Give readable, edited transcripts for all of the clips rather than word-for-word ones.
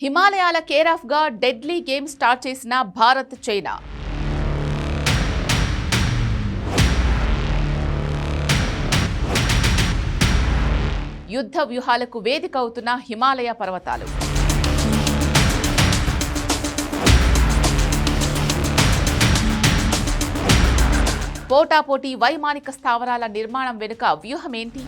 హిమాలయాల care of గా deadly game start చేసిన భారత్ చైనా. యుద్ధ వ్యూహాలకు వేదిక అవుతున్న హిమాలయ పర్వతాలు. పోటాపోటీ వైమానిక స్థావరాల నిర్మాణం వెనుక వ్యూహం ఏంటి?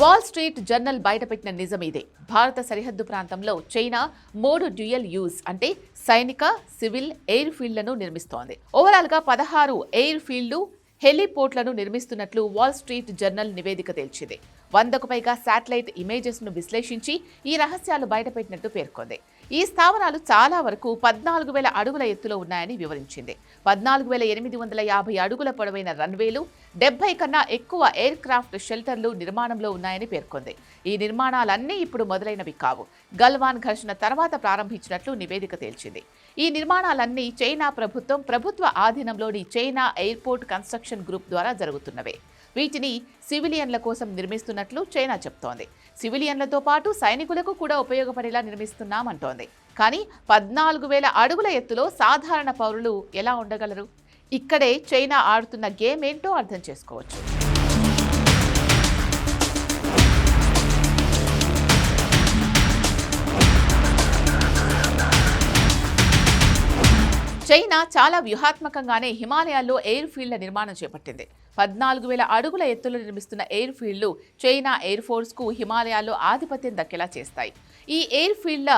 వాల్ స్ట్రీట్ జర్నల్ బయటపెట్టిన నిజమిదే. భారత సరిహద్దు ప్రాంతంలో చైనా 3 డ్యూయల్ యూజ్ అంటే సైనిక, సివిల్, ఎయిర్ ఫీల్డ్లను నిర్మిస్తోంది. ఓవరాల్ గా 16 ఎయిర్ ఫీల్డ్లు, హెలిపోర్ట్లను నిర్మిస్తున్నట్లు వాల్ స్ట్రీట్ జర్నల్ నివేదిక తేల్చింది. 100కు పైగా శాటిలైట్ ఇమేజెస్ ను విశ్లేషించి ఈ రహస్యాలు బయటపెట్టినట్టు పేర్కొంది. ఈ స్థావరాలు చాలా వరకు 14,000 అడుగుల ఎత్తులో ఉన్నాయని వివరించింది. 14,850 అడుగుల పొడవైన రన్వేలు, 70 కన్నా ఎక్కువ ఎయిర్ క్రాఫ్ట్ షెల్టర్లు నిర్మాణంలో ఉన్నాయని పేర్కొంది. ఈ నిర్మాణాలన్నీ ఇప్పుడు మొదలైనవి కావు. గల్వాన్ ఘర్షణ తర్వాత ప్రారంభించినట్లు నివేదిక తేల్చింది. ఈ నిర్మాణాలన్నీ చైనా ప్రభుత్వ ఆధీనంలోని చైనా ఎయిర్పోర్ట్ కన్స్ట్రక్షన్ గ్రూప్ ద్వారా జరుగుతున్నవే. వీటిని సివిలియన్ల కోసం నిర్మిస్తున్నట్లు చైనా చెప్తోంది. సివిలియన్లతో పాటు సైనికులకు కూడా ఉపయోగపడేలా నిర్మిస్తున్నామంటోంది. కానీ 14,000 అడుగుల ఎత్తులో సాధారణ పౌరులు ఎలా ఉండగలరు? ఇక్కడే చైనా ఆడుతున్న గేమ్ ఏంటో అర్థం చేసుకోవచ్చు. చైనా చాలా వ్యూహాత్మకంగానే హిమాలయాల్లో ఎయిర్ ఫీల్డ్ల నిర్మాణం చేపట్టింది. 14,000 అడుగుల ఎత్తులో నిర్మిస్తున్న ఎయిర్ ఫీల్డ్లు చైనా ఎయిర్ ఫోర్స్కు హిమాలయాల్లో ఆధిపత్యం దక్కేలా చేస్తాయి. ఈ ఎయిర్ ఫీల్డ్ల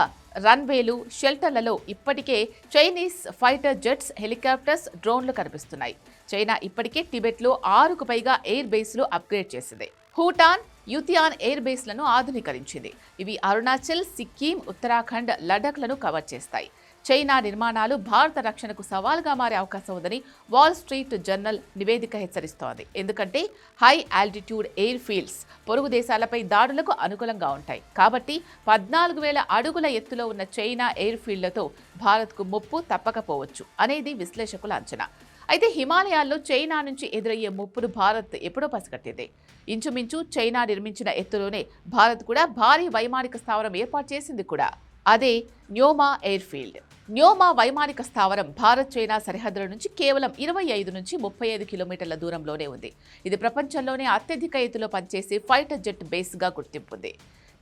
రన్వేలు, షెల్టర్లలో ఇప్పటికే చైనీస్ ఫైటర్ జెట్స్, హెలికాప్టర్స్, డ్రోన్లు కనిపిస్తున్నాయి. చైనా ఇప్పటికే టిబెట్లో 6కు పైగా ఎయిర్ బేస్లు అప్గ్రేడ్ చేసింది. భూటాన్, యుతియాన్ ఎయిర్ బేస్లను ఆధునీకరించింది. ఇవి అరుణాచల్, సిక్కిం, ఉత్తరాఖండ్, లడఖ్లను కవర్ చేస్తాయి. చైనా నిర్మాణాలు భారత రక్షణకు సవాల్గా మారే అవకాశం ఉందని వాల్ స్ట్రీట్ జర్నల్ నివేదిక హెచ్చరిస్తోంది. ఎందుకంటే హై ఆల్టిట్యూడ్ ఎయిర్ ఫీల్డ్స్ పొరుగు దేశాలపై దాడులకు అనుకూలంగా ఉంటాయి. కాబట్టి 14,000 అడుగుల ఎత్తులో ఉన్న చైనా ఎయిర్ ఫీల్డ్లతో భారత్కు ముప్పు తప్పకపోవచ్చు అనేది విశ్లేషకుల అంచనా. అయితే హిమాలయాల్లో చైనా నుంచి ఎదురయ్యే ముప్పును భారత్ ఎప్పుడో పసిగట్టింది. ఇంచుమించు చైనా నిర్మించిన ఎత్తులోనే భారత్ కూడా భారీ వైమానిక స్థావరం ఏర్పాటు చేసింది కూడా. అదే న్యోమా ఎయిర్ ఫీల్డ్. న్యోమా వైమానిక స్థావరం భారత్ చైనా సరిహద్దుల నుంచి కేవలం 25 నుంచి 35 కిలోమీటర్ల దూరంలోనే ఉంది. ఇది ప్రపంచంలోనే అత్యధిక ఎత్తులో పనిచేసే ఫైటర్ జెట్ బేస్గా గుర్తింపుంది.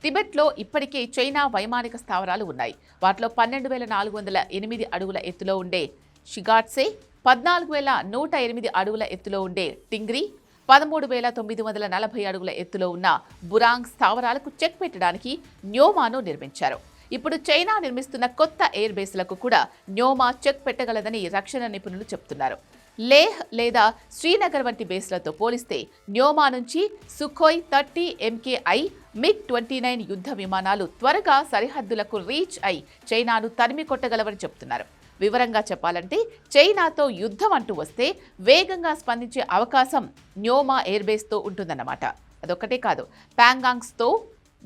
టిబెట్లో ఇప్పటికే చైనా వైమానిక స్థావరాలు ఉన్నాయి. వాటిలో 12,408 అడుగుల ఎత్తులో ఉండే షిగాట్సే, 14,108 అడుగుల ఎత్తులో ఉండే టింగ్రీ, 13,940 అడుగుల ఎత్తులో ఉన్న బురాంగ్ స్థావరాలకు చెక్ పెట్టడానికి న్యోమాను నిర్మించారు. ఇప్పుడు చైనా నిర్మిస్తున్న కొత్త ఎయిర్ బేస్లకు కూడా న్యోమా చెక్ పెట్టగలదని రక్షణ నిపుణులు చెప్తున్నారు. లేహ్ లేదా శ్రీనగర్ వంటి బేస్లతో పోలిస్తే న్యోమా నుంచి సుఖోయ్ 30 MKI, MiG-29 యుద్ధ విమానాలు త్వరగా సరిహద్దులకు రీచ్ అయి చైనాను తరిమి కొట్టగలవని చెప్తున్నారు. వివరంగా చెప్పాలంటే చైనాతో యుద్ధం అంటూ వస్తే వేగంగా స్పందించే అవకాశం న్యోమా ఎయిర్ బేస్తో ఉంటుందన్నమాట. అదొక్కటే కాదు, ప్యాంగాంగ్స్తో,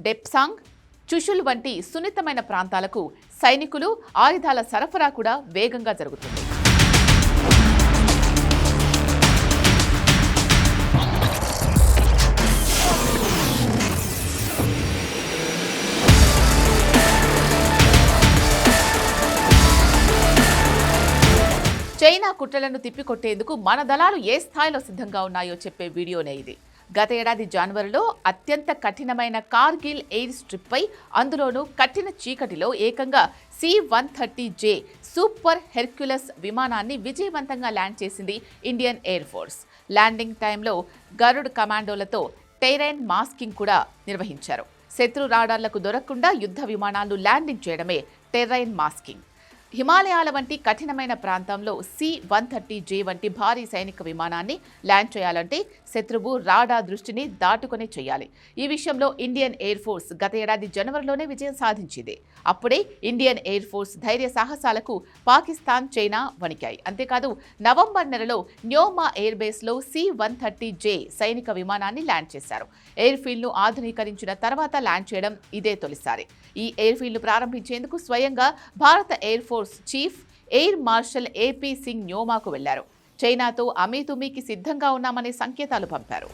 డెప్సాంగ్, చుషుల్ వంటి సున్నితమైన ప్రాంతాలకు సైనికులు, ఆయుధాల సరఫరా కూడా వేగంగా జరుగుతుంది. చైనా కుట్రలను తిప్పికొట్టేందుకు మన దళాలు ఏ స్థాయిలో సిద్ధంగా ఉన్నాయో చెప్పే వీడియోనే ఇది. గత ఏడాది జనవరిలో అత్యంత కఠినమైన కార్గిల్ ఎయిర్ స్ట్రిప్పై, అందులోనూ కఠిన చీకటిలో ఏకంగా C-130J సూపర్ హెర్క్యులస్ విమానాన్ని విజయవంతంగా ల్యాండ్ చేసింది ఇండియన్ ఎయిర్ ఫోర్స్. ల్యాండింగ్ టైంలో గరుడ్ కమాండోలతో టెరైన్ మాస్కింగ్ కూడా నిర్వహించారు. శత్రు రాడార్లకు దొరకకుండా యుద్ధ విమానాలను ల్యాండింగ్ చేయడమే టెరైన్ మాస్కింగ్. హిమాలయాల వంటి కఠినమైన ప్రాంతంలో C-130J వంటి భారీ సైనిక విమానాన్ని ల్యాండ్ చేయాలంటే శత్రువు రాడార్ దృష్టిని దాటుకునే చేయాలి. ఈ విషయంలో ఇండియన్ ఎయిర్ ఫోర్స్ గత ఏడాది జనవరిలోనే విజయం సాధించింది. అప్పుడే ఇండియన్ ఎయిర్ ఫోర్స్ ధైర్య సాహసాలకు పాకిస్తాన్, చైనా వణికాయి. అంతేకాదు నవంబర్ నెలలో న్యోమా ఎయిర్ బేస్లో C-130J సైనిక విమానాన్ని ల్యాండ్ చేశారు. ఎయిర్ ఫీల్డ్ను ఆధునీకరించిన తర్వాత ల్యాండ్ చేయడం ఇదే తొలిసారి. ఈ ఎయిర్ ఫీల్డ్ను ప్రారంభించేందుకు స్వయంగా భారత air force chief air marshal AP Singh న్యోమాకు వెళ్లారు. చైనాతో అమీతుమీకి సిద్ధంగా ఉన్నామనే సంకేతాలు పంపారు.